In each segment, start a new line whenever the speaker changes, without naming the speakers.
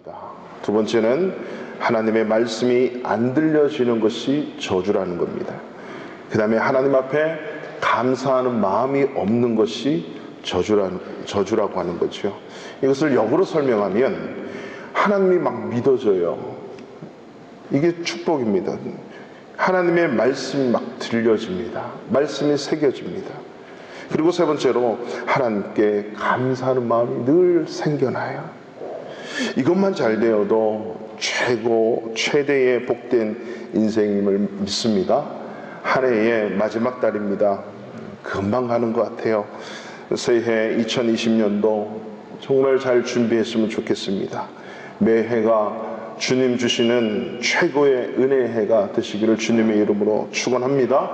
겁니다. 두 번째는 하나님의 말씀이 안 들려지는 것이 저주라는 겁니다. 그 다음에 하나님 앞에 감사하는 마음이 없는 것이 저주라고 하는 거죠. 이것을 역으로 설명하면 하나님이 막 믿어져요. 이게 축복입니다. 하나님의 말씀이 막 들려집니다. 말씀이 새겨집니다. 그리고 세 번째로 하나님께 감사하는 마음이 늘 생겨나요. 이것만 잘 되어도 최대의 복된 인생임을 믿습니다. 한 해의 마지막 달입니다. 금방 가는 것 같아요. 새해 2020년도 정말 잘 준비했으면 좋겠습니다. 매해가 주님 주시는 최고의 은혜의 해가 되시기를 주님의 이름으로 축원합니다.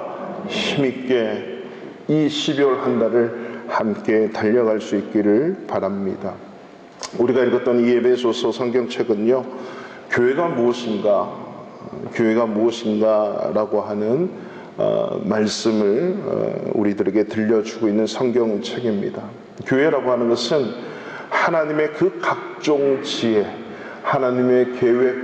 힘있게 이 12월 한 달을 함께 달려갈 수 있기를 바랍니다. 우리가 읽었던 이 에베소서 성경책은요, 교회가 무엇인가라고 하는 말씀을 우리들에게 들려주고 있는 성경책입니다. 교회라고 하는 것은 하나님의 그 각종 지혜, 하나님의 계획,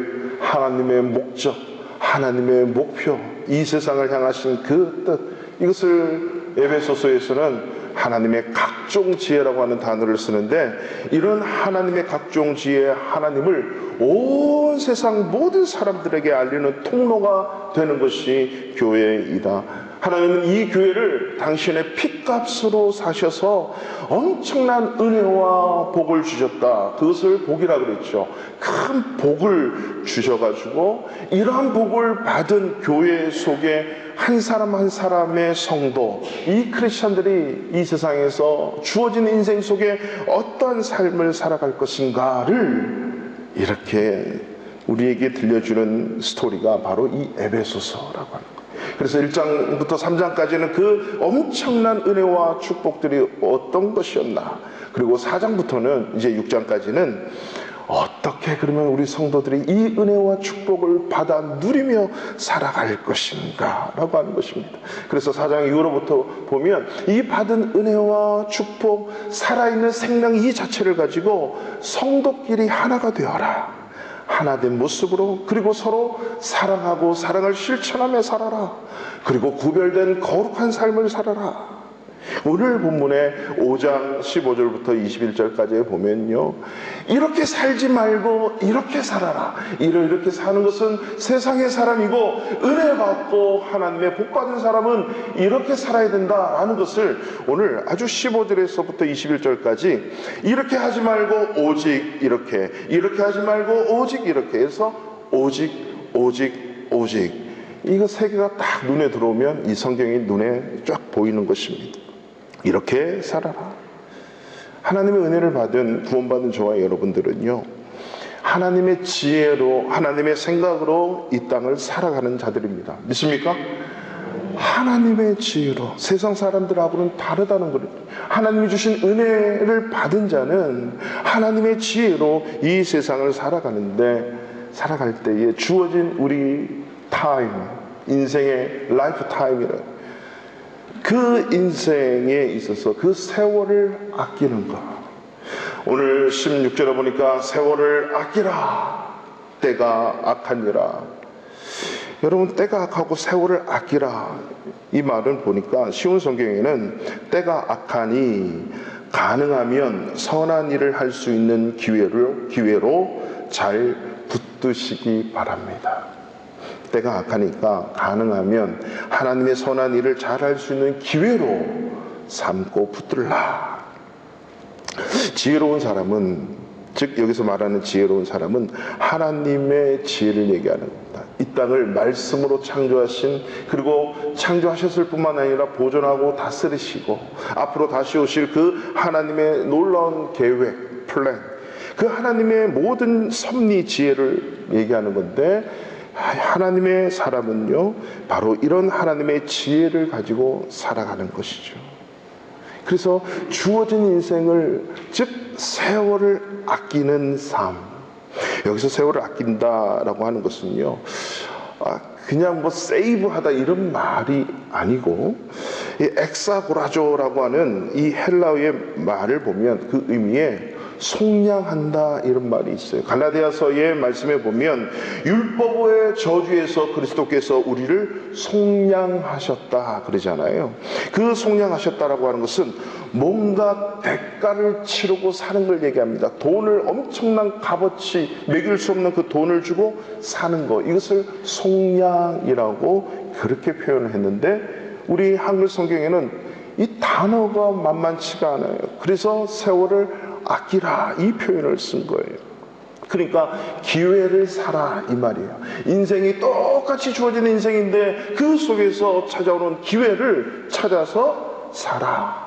하나님의 목적, 하나님의 목표, 이 세상을 향하신 그 뜻, 이것을 에베소서에서는 하나님의 각종 지혜라고 하는 단어를 쓰는데, 이런 하나님의 각종 지혜, 하나님을 온 세상 모든 사람들에게 알리는 통로가 되는 것이 교회이다. 하나님은 이 교회를 당신의 핏값으로 사셔서 엄청난 은혜와 복을 주셨다. 그것을 복이라고 그랬죠. 큰 복을 주셔가지고 이러한 복을 받은 교회 속에 한 사람 한 사람의 성도, 이 크리스천들이 이 세상에서 주어진 인생 속에 어떠한 삶을 살아갈 것인가를 이렇게 우리에게 들려주는 스토리가 바로 이 에베소서라고 하는 거예요. 그래서 1장부터 3장까지는 그 엄청난 은혜와 축복들이 어떤 것이었나, 그리고 4장부터는 이제 6장까지는 어떻게 그러면 우리 성도들이 이 은혜와 축복을 받아 누리며 살아갈 것인가 라고 하는 것입니다. 그래서 4장 이후로부터 보면 이 받은 은혜와 축복, 살아있는 생명 이 자체를 가지고 성도끼리 하나가 되어라, 하나된 모습으로, 그리고 서로 사랑하고 사랑을 실천하며 살아라, 그리고 구별된 거룩한 삶을 살아라. 오늘 본문의 5장 15절부터 21절까지 보면요, 이렇게 살지 말고 이렇게 살아라. 이렇게 사는 것은 세상의 사람이고, 은혜 받고 하나님의 복 받은 사람은 이렇게 살아야 된다라는 것을 오늘 아주 15절에서부터 21절까지 이렇게 하지 말고 오직 이렇게 하지 말고 오직 이렇게 해서 오직 이거 세 개가 딱 눈에 들어오면 이 성경이 눈에 쫙 보이는 것입니다. 이렇게 살아라. 하나님의 은혜를 받은 구원받은 저와 여러분들은요, 하나님의 지혜로, 하나님의 생각으로 이 땅을 살아가는 자들입니다. 믿습니까? 하나님의 지혜로, 세상 사람들하고는 다르다는 거예요. 하나님이 주신 은혜를 받은 자는 하나님의 지혜로 이 세상을 살아갈 때에 주어진 우리 타임, 인생의 라이프 타임이라, 그 인생에 있어서 그 세월을 아끼는 것. 오늘 16절에 보니까 세월을 아끼라, 때가 악하니라. 여러분, 때가 악하고 세월을 아끼라, 이 말은 보니까 쉬운 성경에는 때가 악하니 가능하면 선한 일을 할 수 있는 기회로 잘 붙드시기 바랍니다. 때가 악하니까 가능하면 하나님의 선한 일을 잘할 수 있는 기회로 삼고 붙들라. 지혜로운 사람은, 즉 여기서 말하는 지혜로운 사람은 하나님의 지혜를 얘기하는 겁니다. 이 땅을 말씀으로 창조하신, 그리고 창조하셨을 뿐만 아니라 보존하고 다스리시고 앞으로 다시 오실 그 하나님의 놀라운 계획, 플랜, 그 하나님의 모든 섭리 지혜를 얘기하는 건데, 하나님의 사람은요, 바로 이런 하나님의 지혜를 가지고 살아가는 것이죠. 그래서 주어진 인생을, 즉 세월을 아끼는 삶. 여기서 세월을 아낀다라고 하는 것은요, 그냥 뭐 세이브하다 이런 말이 아니고, 이 엑사고라조라고 하는 이 헬라어의 말을 보면 그 의미에 속량한다 이런 말이 있어요. 갈라디아서의 말씀에 보면 율법의 저주에서 그리스도께서 우리를 속량하셨다 그러잖아요. 그 속량하셨다라고 하는 것은 뭔가 대가를 치르고 사는 걸 얘기합니다. 돈을 엄청난 값어치 매길 수 없는 그 돈을 주고 사는 거, 이것을 속량이라고 그렇게 표현을 했는데 우리 한글 성경에는 이 단어가 만만치가 않아요. 그래서 세월을 아끼라 이 표현을 쓴 거예요. 그러니까 기회를 살아 이 말이에요. 인생이 똑같이 주어진 인생인데 그 속에서 찾아오는 기회를 찾아서 살아.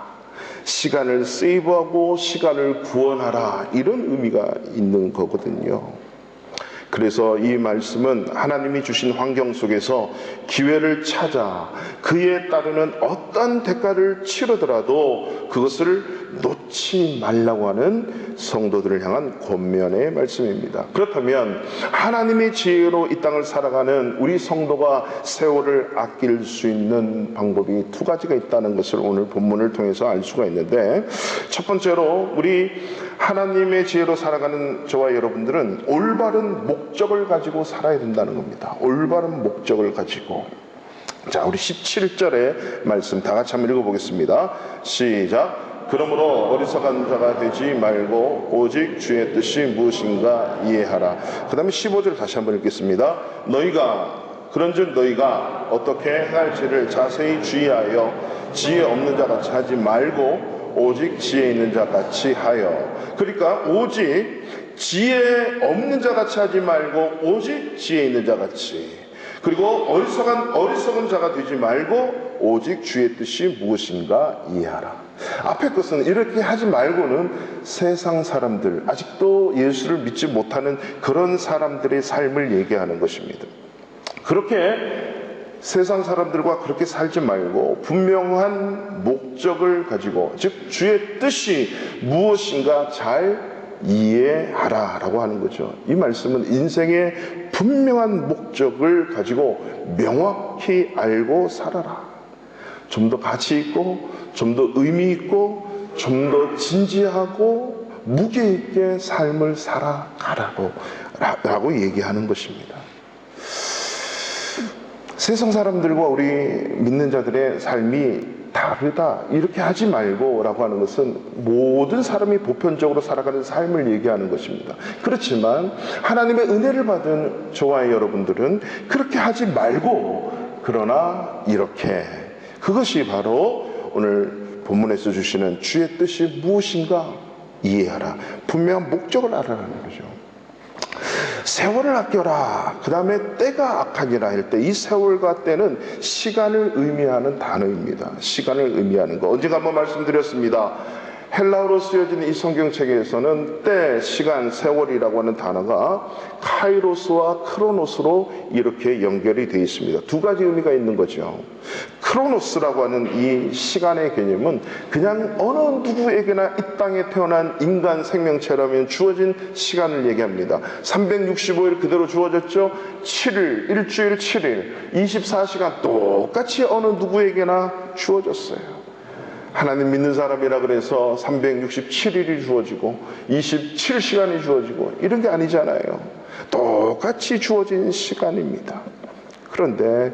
시간을 세이브하고 시간을 구원하라 이런 의미가 있는 거거든요. 그래서 이 말씀은 하나님이 주신 환경 속에서 기회를 찾아 그에 따르는 어떤 대가를 치르더라도 그것을 놓지 말라고 하는 성도들을 향한 권면의 말씀입니다. 그렇다면 하나님의 지혜로 이 땅을 살아가는 우리 성도가 세월을 아낄 수 있는 방법이 두 가지가 있다는 것을 오늘 본문을 통해서 알 수가 있는데, 첫 번째로 우리 하나님의 지혜로 살아가는 저와 여러분들은 올바른 목적을 가지고 살아야 된다는 겁니다. 올바른 목적을 가지고. 자, 우리 17절의 말씀 다 같이 한번 읽어보겠습니다. 시작. 그러므로 어리석은 자가 되지 말고 오직 주의 뜻이 무엇인가 이해하라. 그 다음에 15절 다시 한번 읽겠습니다. 그런즉 너희가 어떻게 행할지를 자세히 주의하여 지혜 없는 자 같이 하지 말고 오직 지혜 있는 자 같이 하여. 그러니까 오직 지혜 없는 자 같이 하지 말고 오직 지혜 있는 자 같이. 그리고 어리석은 자가 되지 말고 오직 주의 뜻이 무엇인가 이해하라. 앞에 것은 이렇게 하지 말고는 세상 사람들, 아직도 예수를 믿지 못하는 그런 사람들의 삶을 얘기하는 것입니다. 그렇게 세상 사람들과 그렇게 살지 말고 분명한 목적을 가지고, 즉 주의 뜻이 무엇인가 잘 이해하라 라고 하는 거죠. 이 말씀은 인생의 분명한 목적을 가지고 명확히 알고 살아라. 좀 더 가치 있고 좀 더 의미 있고 좀 더 진지하고 무게 있게 삶을 살아가라고 얘기하는 것입니다. 세상 사람들과 우리 믿는 자들의 삶이 다르다 이렇게 하지 말고 라고 하는 것은 모든 사람이 보편적으로 살아가는 삶을 얘기하는 것입니다. 그렇지만 하나님의 은혜를 받은 저와 여러분들은 그렇게 하지 말고, 그러나 이렇게, 그것이 바로 오늘 본문에서 주시는 주의 뜻이 무엇인가 이해하라. 분명한 목적을 알아라는 거죠. 세월을 아껴라. 그 다음에 때가 악하니라 할 때, 이 세월과 때는 시간을 의미하는 단어입니다. 시간을 의미하는 거. 언젠가 한번 말씀드렸습니다. 헬라어로 쓰여진 이 성경책에서는 때, 시간, 세월이라고 하는 단어가 카이로스와 크로노스로 이렇게 연결이 되어 있습니다. 두 가지 의미가 있는 거죠. 크로노스라고 하는 이 시간의 개념은 그냥 어느 누구에게나 이 땅에 태어난 인간 생명체라면 주어진 시간을 얘기합니다. 365일 그대로 주어졌죠. 7일, 일주일 7일, 24시간 똑같이 어느 누구에게나 주어졌어요. 하나님 믿는 사람이라 그래서 367일이 주어지고 27시간이 주어지고 이런 게 아니잖아요. 똑같이 주어진 시간입니다. 그런데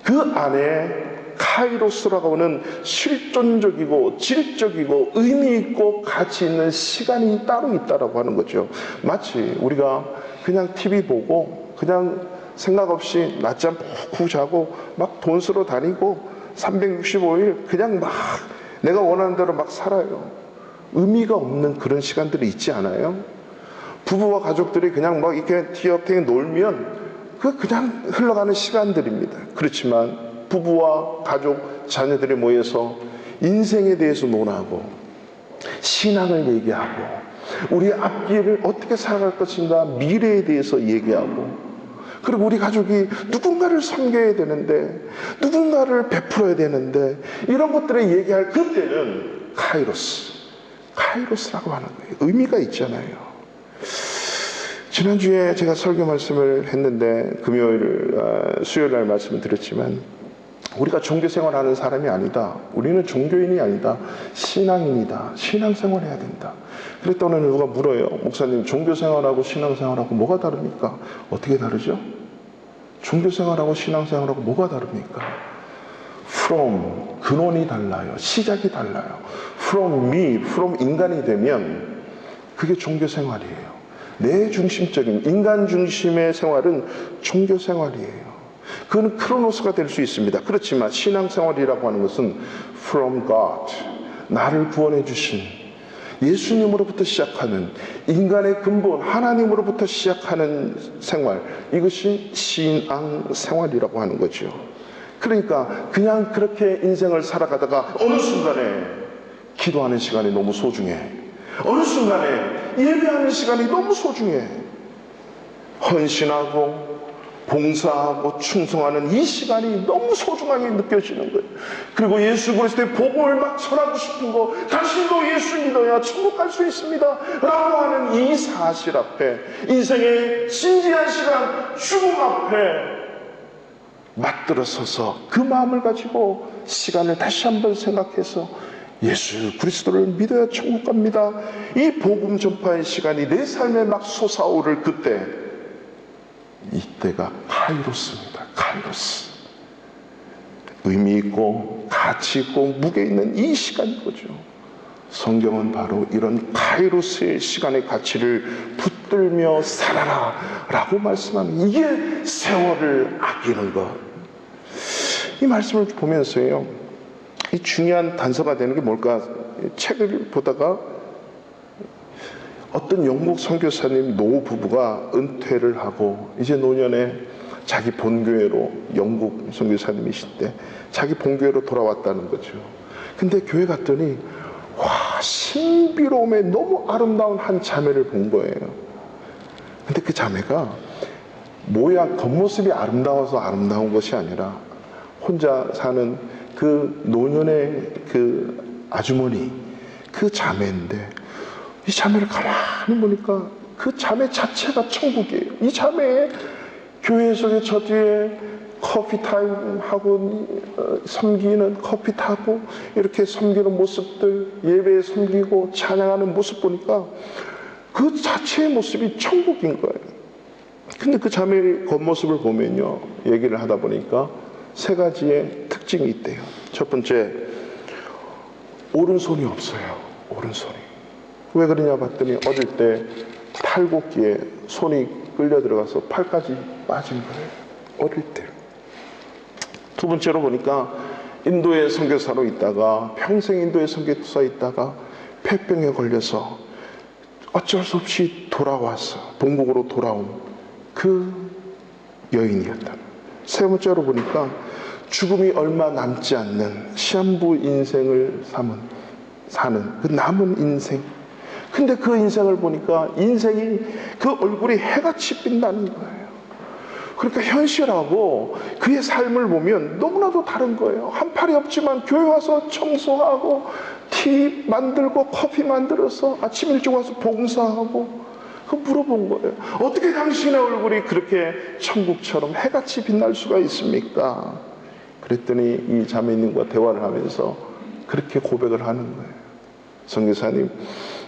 그 안에 카이로스라고 하는 실존적이고 질적이고 의미 있고 가치 있는 시간이 따로 있다라고 하는 거죠. 마치 우리가 그냥 TV 보고 그냥 생각 없이 낮잠 푹 자고 막 돈 쓰러 다니고 365일 그냥 막 내가 원하는 대로 막 살아요. 의미가 없는 그런 시간들이 있지 않아요? 부부와 가족들이 그냥 막 이렇게 티격태격 놀면 그냥 흘러가는 시간들입니다. 그렇지만 부부와 가족, 자녀들이 모여서 인생에 대해서 논하고 신앙을 얘기하고 우리 앞길을 어떻게 살아갈 것인가 미래에 대해서 얘기하고, 그리고 우리 가족이 누군가를 섬겨야 되는데 누군가를 베풀어야 되는데 이런 것들을 얘기할 그때는 카이로스라고 하는 거예요. 의미가 있잖아요. 지난주에 제가 설교 말씀을 했는데 수요일 날 말씀을 드렸지만 우리가 종교 생활하는 사람이 아니다. 우리는 종교인이 아니다. 신앙인이다. 신앙생활 해야 된다. 그랬더니 누가 물어요. 목사님, 종교 생활하고 신앙 생활하고 뭐가 다릅니까? 어떻게 다르죠? 종교 생활하고 신앙 생활하고 뭐가 다릅니까? From, 근원이 달라요. 시작이 달라요. From me, from 인간이 되면 그게 종교 생활이에요. 내 중심적인 인간 중심의 생활은 종교 생활이에요. 그건 크로노스가 될 수 있습니다. 그렇지만 신앙생활이라고 하는 것은 from God, 나를 구원해 주신 예수님으로부터 시작하는 인간의 근본 하나님으로부터 시작하는 생활, 이것이 신앙생활이라고 하는 거죠. 그러니까 그냥 그렇게 인생을 살아가다가 어느 순간에 기도하는 시간이 너무 소중해, 어느 순간에 예배하는 시간이 너무 소중해, 헌신하고 봉사하고 충성하는 이 시간이 너무 소중하게 느껴지는 거예요. 그리고 예수 그리스도의 복음을 막 전하고 싶은 거, 당신도 예수 믿어야 천국 갈 수 있습니다 라고 하는 이 사실 앞에, 인생의 진지한 시간, 죽음 앞에 맞들어서서 그 마음을 가지고 시간을 다시 한번 생각해서 예수 그리스도를 믿어야 천국 갑니다, 이 복음 전파의 시간이 내 삶에 막 솟아오를 그때, 이때가 카이로스입니다. 카이로스. 의미 있고 가치 있고 무게 있는 이 시간인 거죠. 성경은 바로 이런 카이로스의 시간의 가치를 붙들며 살아라 라고 말씀하는, 이게 세월을 아끼는 것. 이 말씀을 보면서요, 이 중요한 단서가 되는 게 뭘까? 책을 보다가 어떤 영국 선교사님 노 부부가 은퇴를 하고 이제 노년에 자기 본교회로, 영국 선교사님이실 때 자기 본교회로 돌아왔다는 거죠. 근데 교회 갔더니 와, 신비로움에 너무 아름다운 한 자매를 본 거예요. 근데 그 자매가 모양, 겉모습이 아름다워서 아름다운 것이 아니라 혼자 사는 그 노년의 그 아주머니, 그 자매인데, 이 자매를 가만히 보니까 그 자매 자체가 천국이에요. 이 자매의 교회 속에 저 뒤에 커피 타임 하고 섬기는, 커피 타고 이렇게 섬기는 모습들, 예배에 섬기고 찬양하는 모습 보니까 그 자체의 모습이 천국인 거예요. 근데 그 자매의 겉모습을 보면요, 얘기를 하다 보니까 세 가지의 특징이 있대요. 첫 번째, 오른손이 없어요. 오른손이. 왜 그러냐 봤더니 어릴 때 탈곡기에 손이 끌려 들어가서 팔까지 빠진 거예요. 어릴 때. 두 번째로 보니까 인도의 선교사로 있다가 평생 인도의 선교사에 있다가 폐병에 걸려서 어쩔 수 없이 돌아와서 본국으로 돌아온 그 여인이었다. 세 번째로 보니까 죽음이 얼마 남지 않는 시한부 인생을 사는 그 남은 인생. 근데 그 인생을 보니까 인생이, 그 얼굴이 해같이 빛나는 거예요. 그러니까 현실하고 그의 삶을 보면 너무나도 다른 거예요. 한 팔이 없지만 교회 와서 청소하고 티 만들고 커피 만들어서 아침 일찍 와서 봉사하고, 그 물어본 거예요. 어떻게 당신의 얼굴이 그렇게 천국처럼 해같이 빛날 수가 있습니까? 그랬더니 이 자매님과 대화를 하면서 그렇게 고백을 하는 거예요. 선교사님,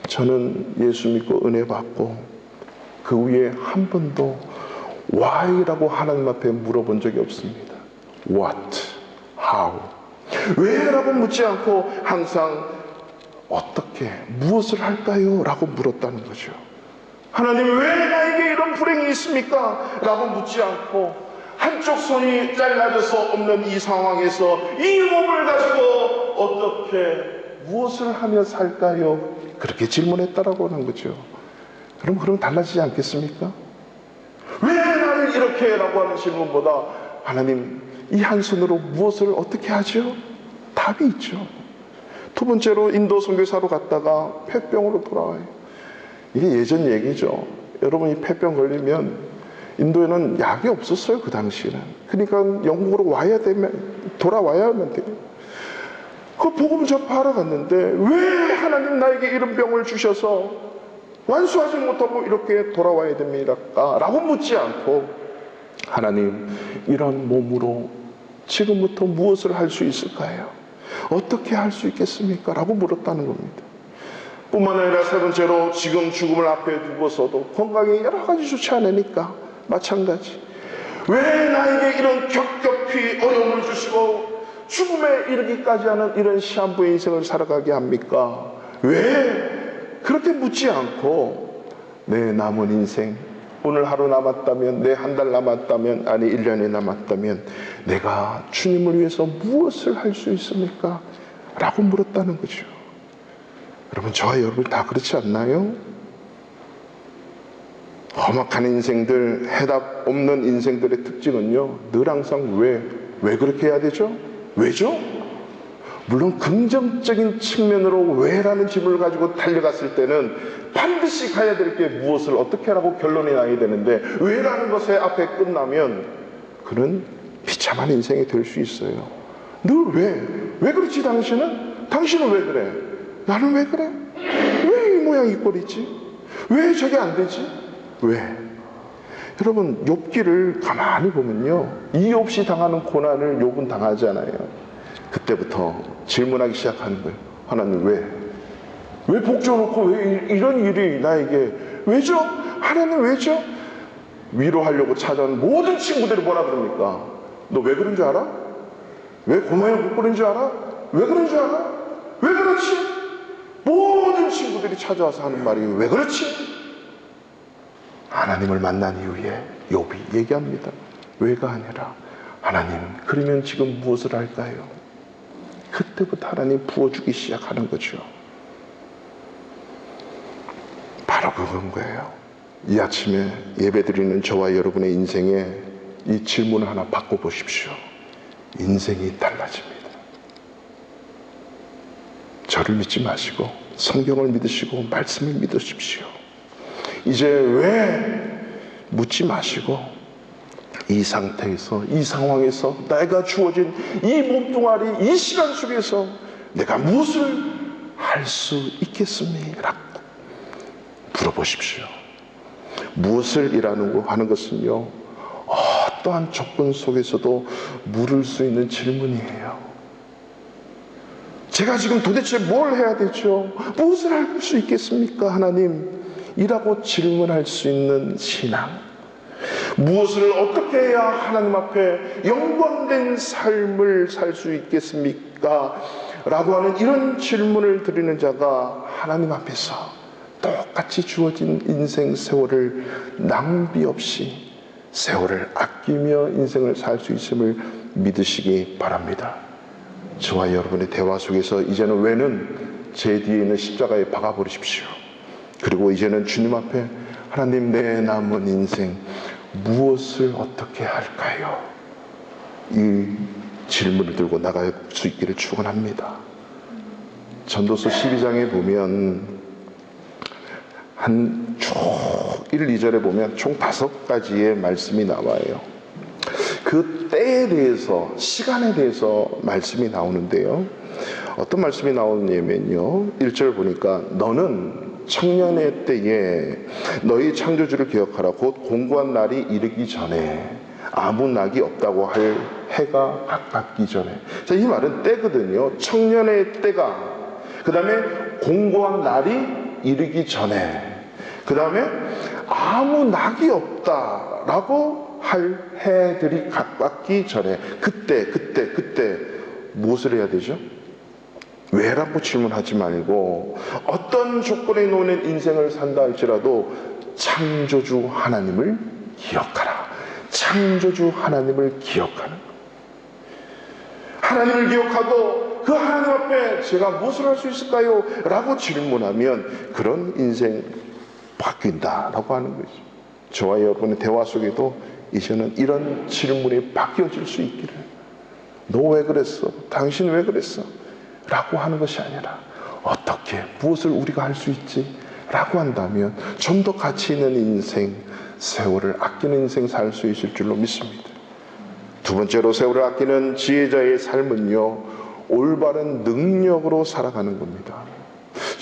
저는 예수 믿고 은혜 받고 그 위에 한 번도 why라고 하나님 앞에 물어본 적이 없습니다. what, how, 왜라고 묻지 않고 항상 어떻게, 무엇을 할까요? 라고 물었다는 거죠. 하나님, 왜 나에게 이런 불행이 있습니까? 라고 묻지 않고 한쪽 손이 잘라져서 없는 이 상황에서 이 몸을 가지고 어떻게, 무엇을 하며 살까요? 그렇게 질문했다라고 하는 거죠. 그럼 달라지지 않겠습니까? 왜 나를 이렇게 라고 하는 질문보다 하나님, 이 한 손으로 무엇을 어떻게 하죠? 답이 있죠. 두 번째로 인도 선교사로 갔다가 폐병으로 돌아와요. 이게 예전 얘기죠. 여러분, 이 폐병 걸리면 인도에는 약이 없었어요, 그 당시에는. 그러니까 영국으로 돌아와야만 돼요. 그 복음 전파하러 갔는데 왜 하나님 나에게 이런 병을 주셔서 완수하지 못하고 이렇게 돌아와야 됩니까? 라고 묻지 않고, 하나님, 이런 몸으로 지금부터 무엇을 할 수 있을까요? 어떻게 할 수 있겠습니까? 라고 물었다는 겁니다. 뿐만 아니라 세 번째로 지금 죽음을 앞에 두고서도 건강이 여러 가지 좋지 않으니까 마찬가지. 왜 나에게 이런 겹겹이 어려움을 주시고 죽음에 이르기까지 하는 이런 시한부의 인생을 살아가게 합니까? 왜 그렇게 묻지 않고 내 남은 인생, 오늘 하루 남았다면, 내 한 달 남았다면, 아니 1년이 남았다면 내가 주님을 위해서 무엇을 할 수 있습니까? 라고 물었다는 거죠. 여러분, 저와 여러분 다 그렇지 않나요? 험악한 인생들, 해답 없는 인생들의 특징은요, 늘 항상 왜 그렇게 해야 되죠? 왜죠? 물론 긍정적인 측면으로 왜라는 질문을 가지고 달려갔을 때는 반드시 가야 될 게 무엇을 어떻게 하라고 결론이 나야 되는데, 왜라는 것에 앞에 끝나면 그는 비참한 인생이 될 수 있어요. 늘 왜 그렇지 당신은? 당신은 왜 그래? 나는 왜 그래? 왜 이 모양 이 꼴이지? 왜 저게 안 되지? 왜? 여러분, 욥기를 가만히 보면요, 이유 없이 당하는 고난을 욥은 당하지 않아요. 그때부터 질문하기 시작하는 거예요. 하나님 왜 복줘놓고 왜 이런 일이 나에게 왜죠? 하나님 왜죠? 위로하려고 찾아온 모든 친구들이 뭐라 그럽니까? 너 왜 그런 줄 알아? 왜 고마워 못 그런 줄 알아? 왜 그런 줄 알아? 왜 그렇지? 모든 친구들이 찾아와서 하는 말이 왜 그렇지? 하나님을 만난 이후에 욥이 얘기합니다. 왜가 아니라 하나님, 그러면 지금 무엇을 할까요? 그때부터 하나님 부어주기 시작하는 거죠. 바로 그건 거예요. 이 아침에 예배드리는 저와 여러분의 인생에 이 질문 하나 바꿔보십시오. 인생이 달라집니다. 저를 믿지 마시고 성경을 믿으시고 말씀을 믿으십시오. 이제 왜 묻지 마시고 이 상태에서, 이 상황에서 내가 주어진 이 몸뚱아리, 이 시간 속에서 내가 무엇을 할 수 있겠습니까? 물어보십시오. 무엇을 이라는 거 하는 것은요, 어떠한 조건 속에서도 물을 수 있는 질문이에요. 제가 지금 도대체 뭘 해야 되죠? 무엇을 할 수 있겠습니까? 하나님, 이라고 질문할 수 있는 신앙. 무엇을 어떻게 해야 하나님 앞에 영광된 삶을 살 수 있겠습니까? 라고 하는 이런 질문을 드리는 자가 하나님 앞에서 똑같이 주어진 인생 세월을 낭비 없이, 세월을 아끼며 인생을 살 수 있음을 믿으시기 바랍니다. 저와 여러분의 대화 속에서 이제는 왜는 제 뒤에 있는 십자가에 박아버리십시오. 그리고 이제는 주님 앞에 하나님, 내 남은 인생 무엇을 어떻게 할까요? 이 질문을 들고 나갈 수 있기를 축원합니다. 전도서 12장에 보면 한 쭉 1, 2절에 보면 총 5가지의 말씀이 나와요. 그 때에 대해서, 시간에 대해서 말씀이 나오는데요, 어떤 말씀이 나오냐면요, 1절 보니까 너는 청년의 때에 너희 창조주를 기억하라. 곧 공고한 날이 이르기 전에, 아무 낙이 없다고 할 해가 가깝기 전에. 자, 이 말은 때거든요. 청년의 때가, 그 다음에 공고한 날이 이르기 전에, 그 다음에 아무 낙이 없다라고 할 해들이 가깝기 전에, 그때 무엇을 해야 되죠? 왜라고 질문하지 말고, 어떤 조건에 놓는 인생을 산다 할지라도 창조주 하나님을 기억하라. 창조주 하나님을 기억하는 것. 하나님을 기억하고 그 하나님 앞에 제가 무엇을 할 수 있을까요? 라고 질문하면 그런 인생 바뀐다라고 하는 거죠. 저와 여러분의 대화 속에도 이제는 이런 질문이 바뀌어질 수 있기를. 너 왜 그랬어? 당신 왜 그랬어? 라고 하는 것이 아니라 어떻게, 무엇을 우리가 할 수 있지? 라고 한다면 좀 더 가치 있는 인생, 세월을 아끼는 인생 살 수 있을 줄로 믿습니다. 두 번째로 세월을 아끼는 지혜자의 삶은요, 올바른 능력으로 살아가는 겁니다.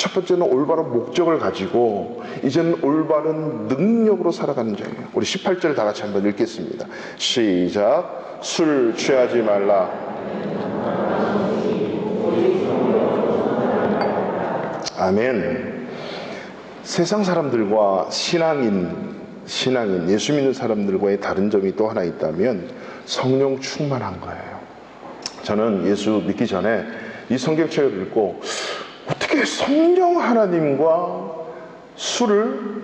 첫 번째는 올바른 목적을 가지고 이제는 올바른 능력으로 살아가는 자예요. 우리 18절 다 같이 한번 읽겠습니다. 시작. 술 취하지 말라. 아멘. 세상 사람들과 신앙인 예수 믿는 사람들과의 다른 점이 또 하나 있다면 성령 충만한 거예요. 저는 예수 믿기 전에 이 성경책을 읽고 어떻게 성령 하나님과 술을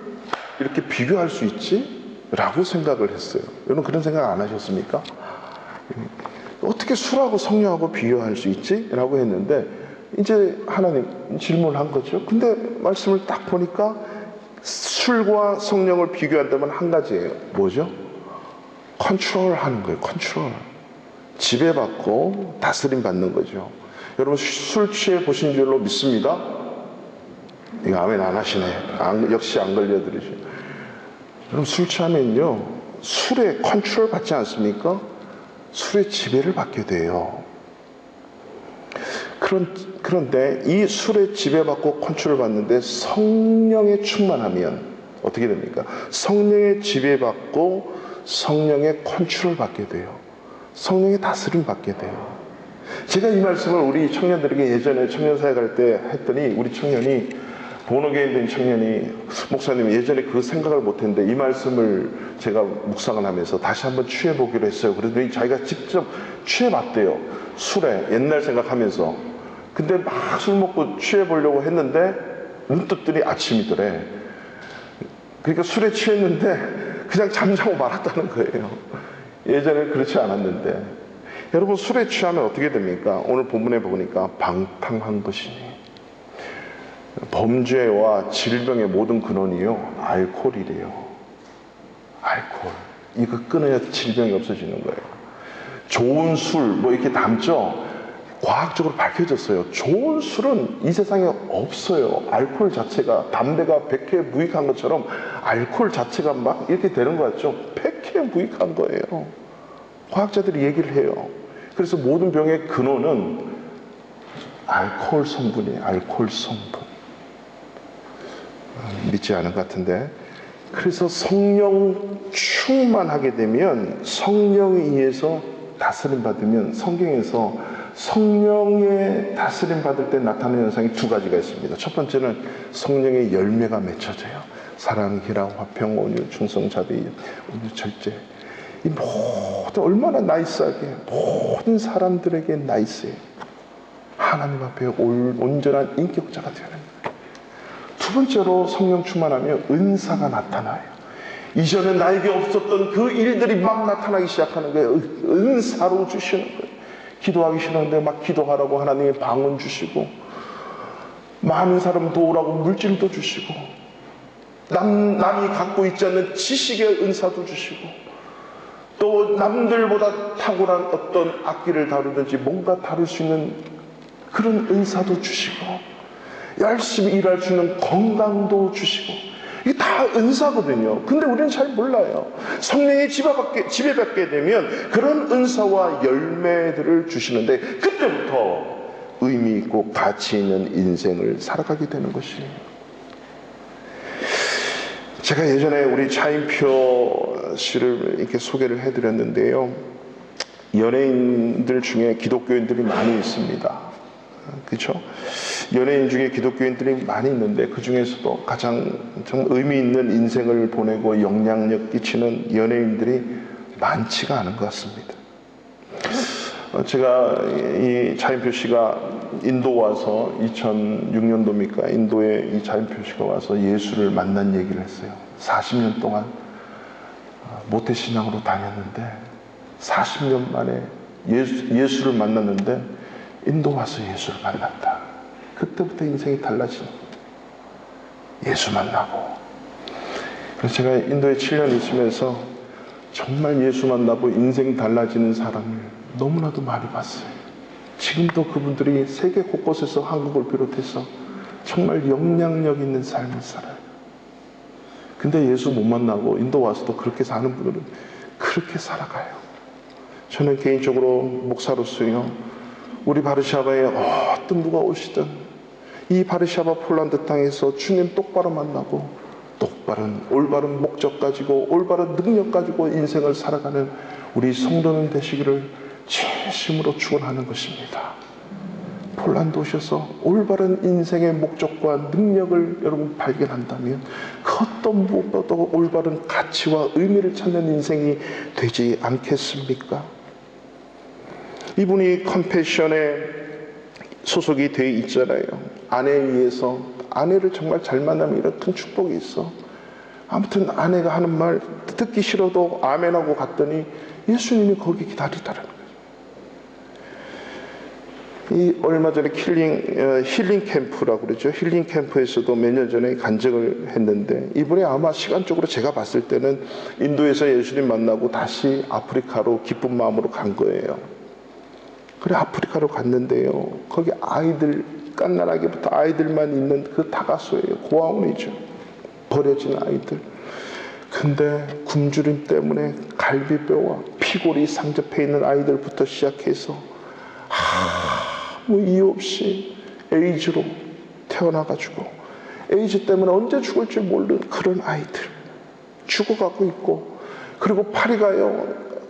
이렇게 비교할 수 있지? 라고 생각을 했어요. 여러분 그런 생각 안 하셨습니까? 어떻게 술하고 성령하고 비교할 수 있지? 라고 했는데 이제 하나님 질문을 한 거죠. 근데 말씀을 딱 보니까 술과 성령을 비교한다면 한 가지예요. 뭐죠? 컨트롤 하는 거예요. 컨트롤. 지배받고 다스림 받는 거죠. 여러분 술 취해 보신 줄로 믿습니다. 이거 아멘 안 하시네. 역시 안 걸려드리죠. 여러분 술 취하면요 술에 컨트롤 받지 않습니까? 술의 지배를 받게 돼요. 그런데 이 술에 지배받고 컨트롤 받는데 성령에 충만하면 어떻게 됩니까? 성령에 지배받고 성령의 컨트롤 받게 돼요. 성령의 다스림 받게 돼요. 제가 이 말씀을 우리 청년들에게 예전에 청년사회 갈 때 했더니 우리 청년이 본어게인 된 청년이 목사님 예전에 그 생각을 못했는데 이 말씀을 제가 묵상을 하면서 다시 한번 취해보기로 했어요. 그랬더니 자기가 직접 취해봤대요. 술에 옛날 생각하면서. 근데 막 술 먹고 취해보려고 했는데 눈 떴더니 아침이더래. 그러니까 술에 취했는데 그냥 잠자고 말았다는 거예요. 예전에 그렇지 않았는데. 여러분 술에 취하면 어떻게 됩니까? 오늘 본문에 보니까 방탕한 것이니 범죄와 질병의 모든 근원이요 알코올이래요. 알코올. 이거 끊어야 질병이 없어지는 거예요. 좋은 술 뭐 이렇게 담죠. 과학적으로 밝혀졌어요. 좋은 술은 이 세상에 없어요. 알코올 자체가 담배가 백해무익한 것처럼 알코올 자체가 막 이렇게 되는 것 같죠. 백해무익한 거예요. 과학자들이 얘기를 해요. 그래서 모든 병의 근원은 알코올 성분이에요. 알코올 성분. 믿지 않은 것 같은데. 그래서 성령 충만하게 되면 성령에 의해서 다스림 받으면 성경에서 성령의 다스림 받을 때 나타나는 현상이 두 가지가 있습니다. 첫 번째는 성령의 열매가 맺혀져요. 사랑, 희락, 화평, 온유, 충성, 자비, 온유, 절제. 이 모든 얼마나 나이스하게 모든 사람들에게 나이스해요. 하나님 앞에 온전한 인격자가 되는 거예요. 두 번째로 성령 충만하면 은사가 나타나요. 이전에 나에게 없었던 그 일들이 막 나타나기 시작하는 거예요. 은사로 주시는 거예요. 기도하기 싫은데 막 기도하라고 하나님의 방언 주시고, 많은 사람 도우라고 물질도 주시고, 남이 갖고 있지 않는 지식의 은사도 주시고, 또 남들보다 탁월한 어떤 악기를 다루든지 뭔가 다룰 수 있는 그런 은사도 주시고, 열심히 일할 수 있는 건강도 주시고, 이게 다 은사거든요. 근데 우리는 잘 몰라요. 성령의 지배받게 되면 그런 은사와 열매들을 주시는데 그때부터 의미 있고 가치 있는 인생을 살아가게 되는 것이에요. 제가 예전에 우리 차인표 씨를 이렇게 소개를 해드렸는데요. 연예인들 중에 기독교인들이 많이 있습니다. 그렇죠? 연예인 중에 기독교인들이 많이 있는데 그 중에서도 가장 정말 의미 있는 인생을 보내고 영향력 끼치는 연예인들이 많지가 않은 것 같습니다. 제가 이 차인표 씨가 인도 와서 2006년도입니까? 인도에 이 차인표 씨가 와서 예수를 만난 얘기를 했어요. 40년 동안 모태신앙으로 다녔는데 40년 만에 예수를 만났는데 인도 와서 예수를 만났다. 그때부터 인생이 달라진 예수 만나고. 그래서 제가 인도에 7년 있으면서 정말 예수 만나고 인생 달라지는 사람을 너무나도 많이 봤어요. 지금도 그분들이 세계 곳곳에서 한국을 비롯해서 정말 영향력 있는 삶을 살아요. 근데 예수 못 만나고 인도 와서도 그렇게 사는 분들은 그렇게 살아가요. 저는 개인적으로 목사로서요, 우리 바르샤바에 어떤 누가 오시든 이 바르샤바 폴란드 땅에서 주님 똑바로 만나고 올바른 목적 가지고 올바른 능력 가지고 인생을 살아가는 우리 성도는 되시기를 진심으로 축원하는 것입니다. 폴란드 오셔서 올바른 인생의 목적과 능력을 여러분 발견한다면 그 어떤 무엇보다도 올바른 가치와 의미를 찾는 인생이 되지 않겠습니까? 이분이 컴패션에 소속이 되어 있잖아요. 아내에 의해서 아내를 정말 잘 만나면 이런 큰 축복이 있어. 아무튼 아내가 하는 말 듣기 싫어도 아멘하고 갔더니 예수님이 거기 기다리더라는 거예요. 이 얼마 전에 힐링 캠프라고 그러죠. 힐링 캠프에서도 몇 년 전에 간증을 했는데 이분이 아마 시간적으로 제가 봤을 때는 인도에서 예수님 만나고 다시 아프리카로 기쁜 마음으로 간 거예요. 그래 아프리카로 갔는데요. 거기 아이들 깐난하게부터 아이들만 있는 그 다가소예요. 고아원이죠. 버려진 아이들. 근데 굶주림 때문에 갈비뼈와 피골이 상접해 있는 아이들부터 시작해서 아무 이유 없이 에이즈로 태어나가지고 에이즈 때문에 언제 죽을지 모르는 그런 아이들 죽어가고 있고, 그리고 파리가요,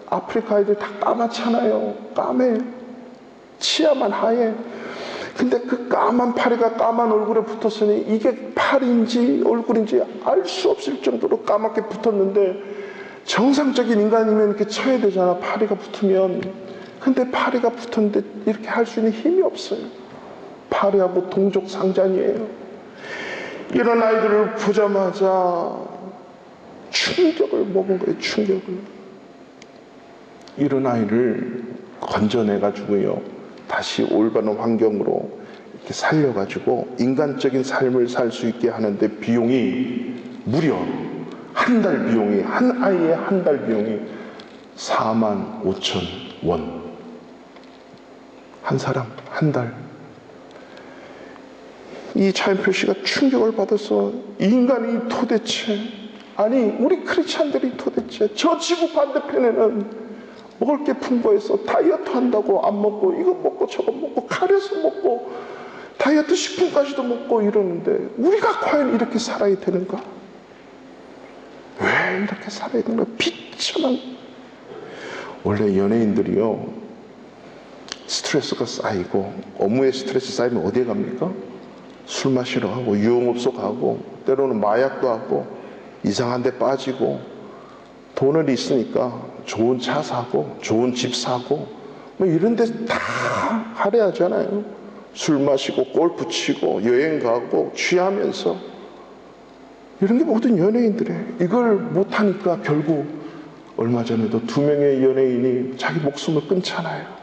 아프리카 아이들 다 까맣잖아요. 까매, 치아만 하얘. 근데 그 까만 파리가 까만 얼굴에 붙었으니 이게 팔인지 얼굴인지 알 수 없을 정도로 까맣게 붙었는데, 정상적인 인간이면 이렇게 쳐야 되잖아, 파리가 붙으면. 근데 파리가 붙었는데 이렇게 할 수 있는 힘이 없어요. 파리하고 동족 상잔이에요. 이런 아이들을 보자마자 충격을 먹은 거예요. 충격을. 이런 아이를 건져내가지고요, 다시 올바른 환경으로 이렇게 살려가지고 인간적인 삶을 살 수 있게 하는데 비용이 무려 한 달 비용이, 한 아이의 한 달 비용이 45,000원. 한 사람 한 달. 이 차인표 씨가 충격을 받아서 인간이 도대체, 아니 우리 크리스찬들이 도대체 저 지구 반대편에는 먹을 게 풍부해서 다이어트 한다고 안 먹고 이거 먹고 저거 먹고 가려서 먹고 다이어트 식품까지도 먹고 이러는데 우리가 과연 이렇게 살아야 되는가? 왜 이렇게 살아야 되는가? 비참한. 원래 연예인들이요, 스트레스가 쌓이고 업무에 스트레스 쌓이면 어디에 갑니까? 술 마시러 가고 유흥업소 가고 때로는 마약도 하고 이상한 데 빠지고, 돈을 있으니까 좋은 차 사고 좋은 집 사고 뭐 이런 데 다 할애하잖아요. 술 마시고 골프 치고 여행 가고 취하면서. 이런 게 모든 연예인들이에요. 이걸 못하니까 결국 얼마 전에도 2명의 연예인이 자기 목숨을 끊잖아요.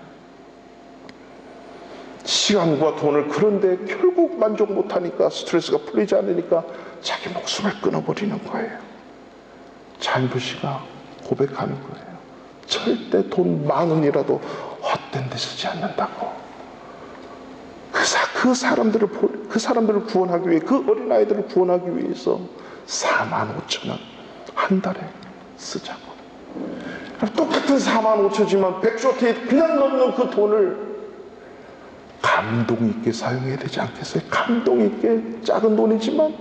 시간과 돈을, 그런데 결국 만족 못하니까, 스트레스가 풀리지 않으니까 자기 목숨을 끊어버리는 거예요. 차인표 씨가 고백하는 거예요. 절대 돈 10,000원이라도 헛된 데 쓰지 않는다고. 그 사람들을 구원하기 위해, 그 어린아이들을 구원하기 위해서 45,000원 한 달에 쓰자고. 똑같은 45,000원이지만 백조테에 그냥 넣는 그 돈을 감동 있게 사용해야 되지 않겠어요? 감동 있게. 작은 돈이지만.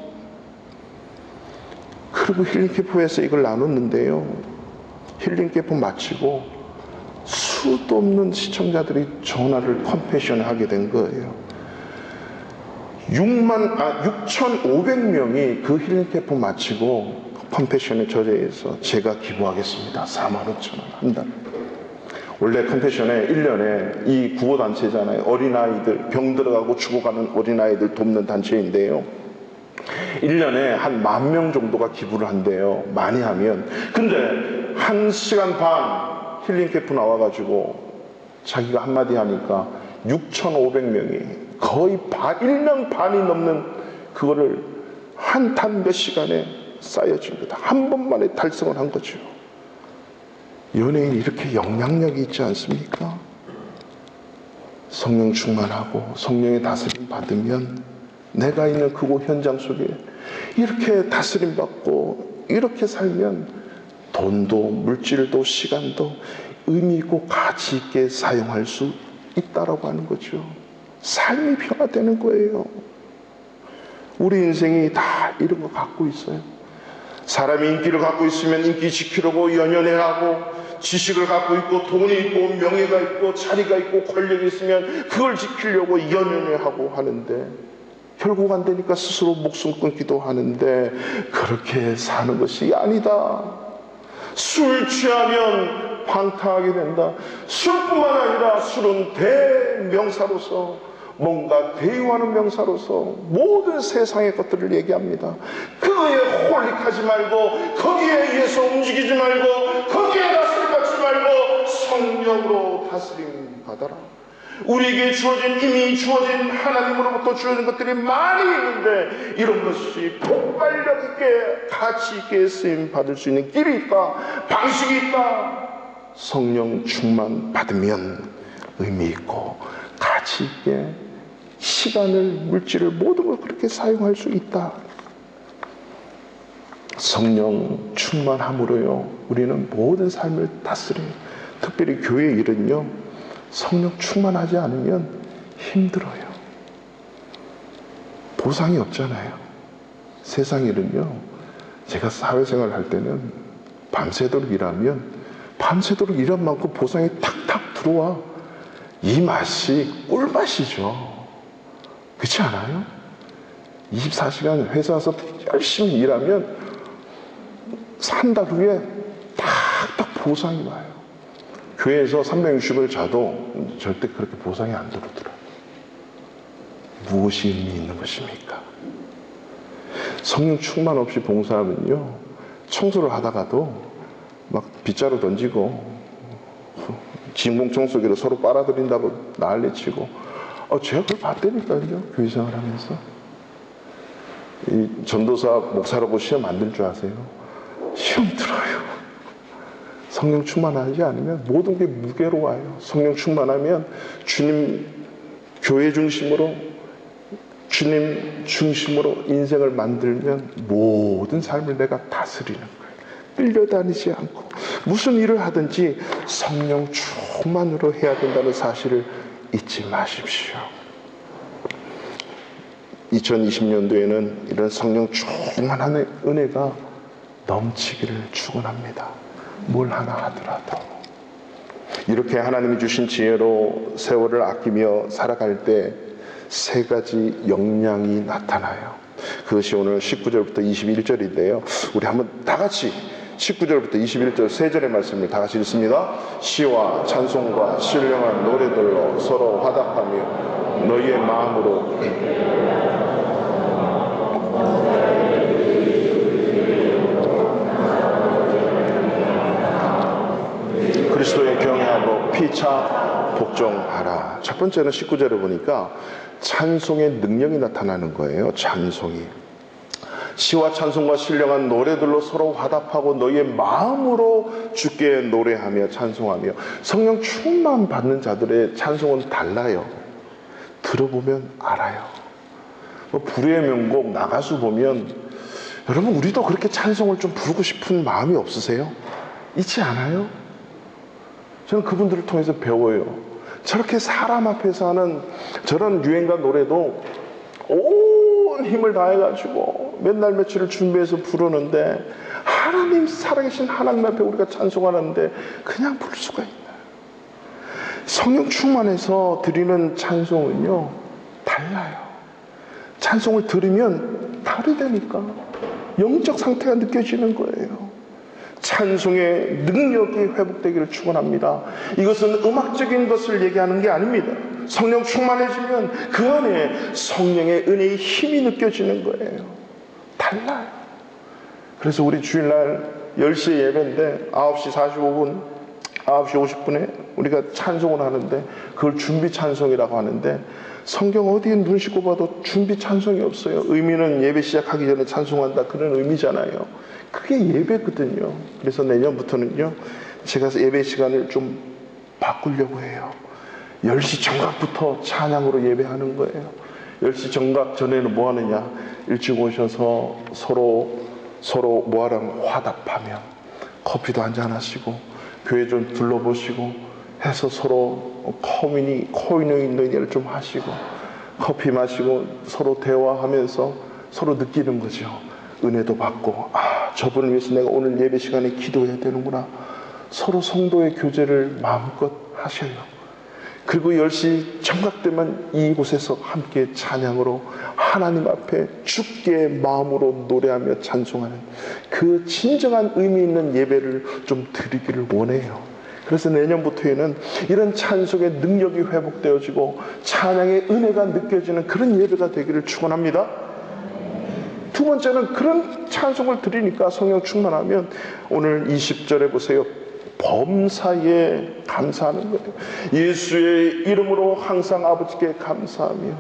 그리고 힐링캠프에서 이걸 나눴는데요, 힐링캠프 마치고 수도 없는 시청자들이 전화를 컴패션에 하게 된 거예요. 6,500명이 그 힐링캠프 마치고 컴패션에 저자해서 제가 기부하겠습니다. 45,000원 한 달. 원래 컴패션에 1년에 이 구호단체잖아요. 어린아이들, 병 들어가고 죽어가는 어린아이들 돕는 단체인데요, 1년에 한 10,000명 정도가 기부를 한대요. 많이 하면. 근데 1시간 반 힐링 캠프 나와가지고 자기가 한마디 하니까 6,500명이 거의 1년 반이 넘는 그거를 한 단 몇 시간에 쌓여진 거다. 한 번만에 달성을 한 거죠. 연예인이 이렇게 영향력이 있지 않습니까? 성령 충만하고 성령의 다스림 받으면 내가 있는 그곳 현장 속에 이렇게 다스림 받고 이렇게 살면 돈도 물질도 시간도 의미 있고 가치 있게 사용할 수 있다라고 하는 거죠. 삶이 변화되는 거예요. 우리 인생이 다 이런 거 갖고 있어요. 사람이 인기를 갖고 있으면 인기 지키려고 연연해하고, 지식을 갖고 있고 돈이 있고 명예가 있고 자리가 있고 권력이 있으면 그걸 지키려고 연연해하고 하는데, 결국 안 되니까 스스로 목숨 끊기도 하는데, 그렇게 사는 것이 아니다. 술 취하면 방탕하게 된다. 술뿐만 아니라 술은 대명사로서, 뭔가 대유하는 명사로서 모든 세상의 것들을 얘기합니다. 그거에 홀릭하지 말고, 거기에 의해서 움직이지 말고, 거기에 다스림받지 말고 성령으로 다스림 받아라. 우리에게 이미 주어진 하나님으로부터 주어진 것들이 많이 있는데, 이런 것이 폭발력 있게 가치 있게 쓰임 받을 수 있는 길이 있다, 방식이 있다. 성령 충만 받으면 의미 있고 가치 있게 시간을, 물질을, 모든 걸 그렇게 사용할 수 있다. 성령 충만함으로요, 우리는 모든 삶을 다스려요. 특별히 교회 일은요, 성령 충만하지 않으면 힘들어요. 보상이 없잖아요. 세상 일은요, 제가 사회생활 할 때는 밤새도록 일하면 밤새도록 일한 만큼 보상이 탁탁 들어와. 이 맛이 꿀맛이죠. 그렇지 않아요? 24시간 회사 와서 열심히 일하면 한 달 후에 탁탁 보상이 와요. 교회에서 360을 자도 절대 그렇게 보상이 안 들어오더라. 무엇이 의미 있는 것입니까? 성령 충만 없이 봉사하면요, 청소를 하다가도 막 빗자루 던지고 진공 청소기로 서로 빨아들인다고 난리치고, 제가 그걸 봤다니까요, 교회 생활하면서. 이 전도사 목사라고 시험 안 들 줄 아세요? 시험 들어요. 성령 충만하지 않으면 모든 게 무게로워요. 성령 충만하면 주님, 교회 중심으로, 주님 중심으로 인생을 만들면 모든 삶을 내가 다스리는 거예요. 끌려다니지 않고 무슨 일을 하든지 성령 충만으로 해야 된다는 사실을 잊지 마십시오. 2020년도에는 이런 성령 충만한 은혜가 넘치기를 축원합니다. 뭘 하나 하더라도. 이렇게 하나님이 주신 지혜로 세월을 아끼며 살아갈 때 세 가지 역량이 나타나요. 그것이 오늘 19절부터 21절인데요. 우리 한번 다 같이 19절부터 21절 세 절의 말씀을 다 같이 읽습니다. 시와 찬송과 신령한 노래들로 서로 화답하며 너희의 마음으로 그리스도의 경외함으로 피차 복종하라. 첫 번째는 19절에 보니까 찬송의 능력이 나타나는 거예요. 찬송이. 시와 찬송과 신령한 노래들로 서로 화답하고 너희의 마음으로 주께 노래하며 찬송하며. 성령 충만 받는 자들의 찬송은 달라요. 들어보면 알아요. 불후의 명곡 나가수 보면, 여러분 우리도 그렇게 찬송을 좀 부르고 싶은 마음이 없으세요? 있지 않아요? 저는 그분들을 통해서 배워요. 저렇게 사람 앞에서 하는 저런 유행가 노래도 온 힘을 다해가지고 몇 날 며칠을 준비해서 부르는데, 하나님, 살아계신 하나님 앞에 우리가 찬송하는데 그냥 부를 수가 있나요? 성령 충만해서 드리는 찬송은요, 달라요. 찬송을 들으면 다르다니까. 영적 상태가 느껴지는 거예요. 찬송의 능력이 회복되기를 축원합니다. 이것은 음악적인 것을 얘기하는 게 아닙니다. 성령 충만해지면 그 안에 성령의 은혜의 힘이 느껴지는 거예요. 달라요. 그래서 우리 주일날 10시에 예배인데 9시 45분, 9시 50분에 우리가 찬송을 하는데 그걸 준비 찬송이라고 하는데, 성경 어디에 눈 씻고 봐도 준비 찬송이 없어요. 의미는 예배 시작하기 전에 찬송한다, 그런 의미잖아요. 그게 예배거든요. 그래서 내년부터는요, 제가 예배 시간을 좀 바꾸려고 해요. 10시 정각부터 찬양으로 예배하는 거예요. 10시 정각 전에는 뭐 하느냐, 일찍 오셔서 서로 뭐하랑 화답하며 커피도 한잔 하시고 교회 좀 둘러보시고 해서 서로 코이노이를 좀 하시고 커피 마시고 서로 대화하면서 서로 느끼는 거죠. 은혜도 받고, 저분을 위해서 내가 오늘 예배 시간에 기도해야 되는구나. 서로 성도의 교제를 마음껏 하셔요. 그리고 10시 정각되면 이곳에서 함께 찬양으로 하나님 앞에 주께 마음으로 노래하며 찬송하는 그 진정한 의미 있는 예배를 좀 드리기를 원해요. 그래서 내년부터에는 이런 찬송의 능력이 회복되어지고 찬양의 은혜가 느껴지는 그런 예배가 되기를 축원합니다. 두 번째는 그런 찬송을 드리니까 성령 충만하면 오늘 20절에 보세요. 범사에 감사하는 거예요. 예수의 이름으로 항상 아버지께 감사하며,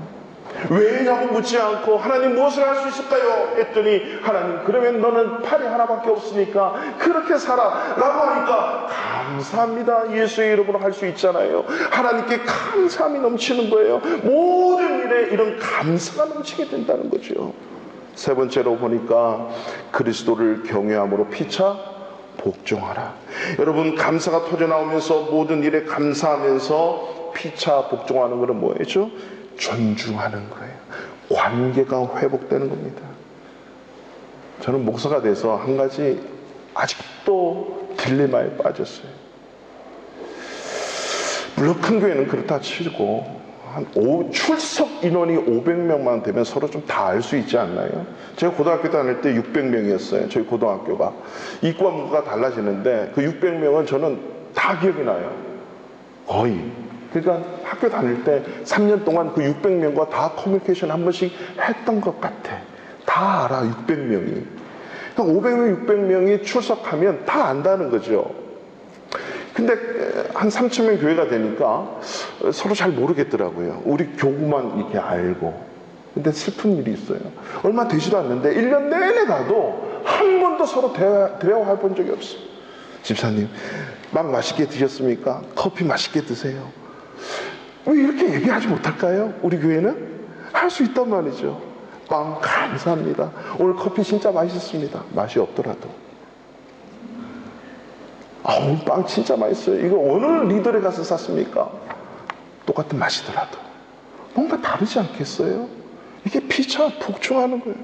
왜냐고 묻지 않고 하나님 무엇을 할 수 있을까요? 했더니 하나님, 그러면 너는 팔이 하나밖에 없으니까 그렇게 살아 라고 하니까 감사합니다. 예수의 이름으로 할 수 있잖아요. 하나님께 감사함이 넘치는 거예요. 모든 일에 이런 감사가 넘치게 된다는 거죠. 세 번째로 보니까 그리스도를 경외함으로 피차 복종하라. 여러분, 감사가 터져나오면서 모든 일에 감사하면서 피차 복종하는 것은 뭐예요? 존중하는 거예요. 관계가 회복되는 겁니다. 저는 목사가 돼서 한 가지 아직도 딜레마에 빠졌어요. 물론 큰 교회는 그렇다 치고 출석 인원이 500명만 되면 서로 좀 다 알 수 있지 않나요? 제가 고등학교 다닐 때 600명이었어요. 저희 고등학교가. 이과 문과가 달라지는데 그 600명은 저는 다 기억이 나요. 거의. 그러니까 학교 다닐 때 3년 동안 그 600명과 다 커뮤니케이션 한 번씩 했던 것 같아. 다 알아, 600명이. 그러니까 500명, 600명이 출석하면 다 안다는 거죠. 근데 한 3,000명 교회가 되니까 서로 잘 모르겠더라고요. 우리 교구만 이렇게 알고. 근데 슬픈 일이 있어요. 얼마 되지도 않는데 1년 내내 가도 한 번도 서로 대화해 본 적이 없어요. 집사님, 막 맛있게 드셨습니까? 커피 맛있게 드세요. 왜 이렇게 얘기하지 못할까요? 우리 교회는 할 수 있단 말이죠. 빵 감사합니다. 오늘 커피 진짜 맛있었습니다. 맛이 없더라도. 오늘 빵 진짜 맛있어요. 이거 어느 리더에 가서 샀습니까? 똑같은 맛이더라도 뭔가 다르지 않겠어요? 이게 피차 복종하는 거예요.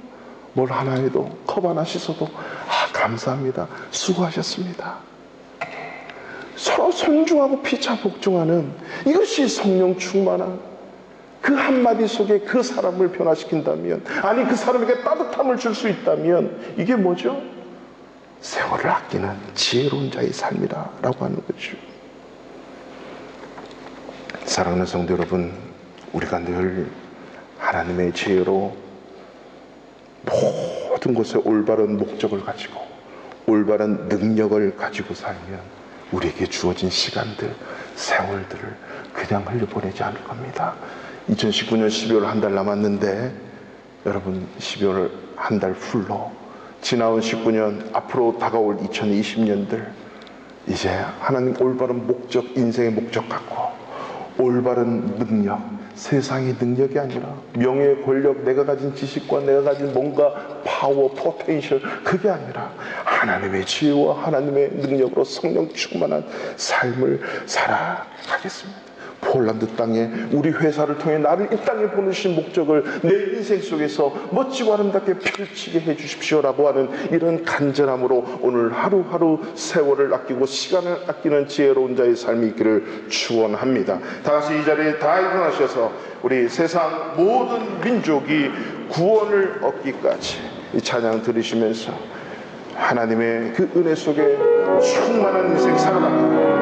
뭘 하나 해도, 컵 하나 씻어도 감사합니다, 수고하셨습니다. 서로 존중하고 피차 복종하는 이것이 성령 충만한 그 한마디 속에 그 사람을 변화시킨다면, 아니 그 사람에게 따뜻함을 줄 수 있다면 이게 뭐죠? 세월을 아끼는 지혜로운 자의 삶이다 라고 하는 거죠. 사랑하는 성도 여러분, 우리가 늘 하나님의 지혜로 모든 것에 올바른 목적을 가지고 올바른 능력을 가지고 살면 우리에게 주어진 시간들, 세월들을 그냥 흘려보내지 않을 겁니다. 2019년 12월 한 달 남았는데 여러분, 12월 한 달 훌로 지나온 19년, 앞으로 다가올 2020년들 이제 하나님 올바른 목적, 인생의 목적 갖고 올바른 능력, 세상의 능력이 아니라 명예, 권력, 내가 가진 지식과 내가 가진 뭔가 파워, 포텐셜, 그게 아니라 하나님의 지혜와 하나님의 능력으로 성령 충만한 삶을 살아가겠습니다. 폴란드 땅에 우리 회사를 통해 나를 이 땅에 보내신 목적을 내 인생 속에서 멋지고 아름답게 펼치게 해주십시오라고 하는 이런 간절함으로 오늘 하루하루 세월을 아끼고 시간을 아끼는 지혜로운 자의 삶이 있기를 축원합니다. 다 같이 이 자리에 다 일어나셔서 우리 세상 모든 민족이 구원을 얻기까지 이 찬양 들으시면서 하나님의 그 은혜 속에 충만한 인생 살아갑니다.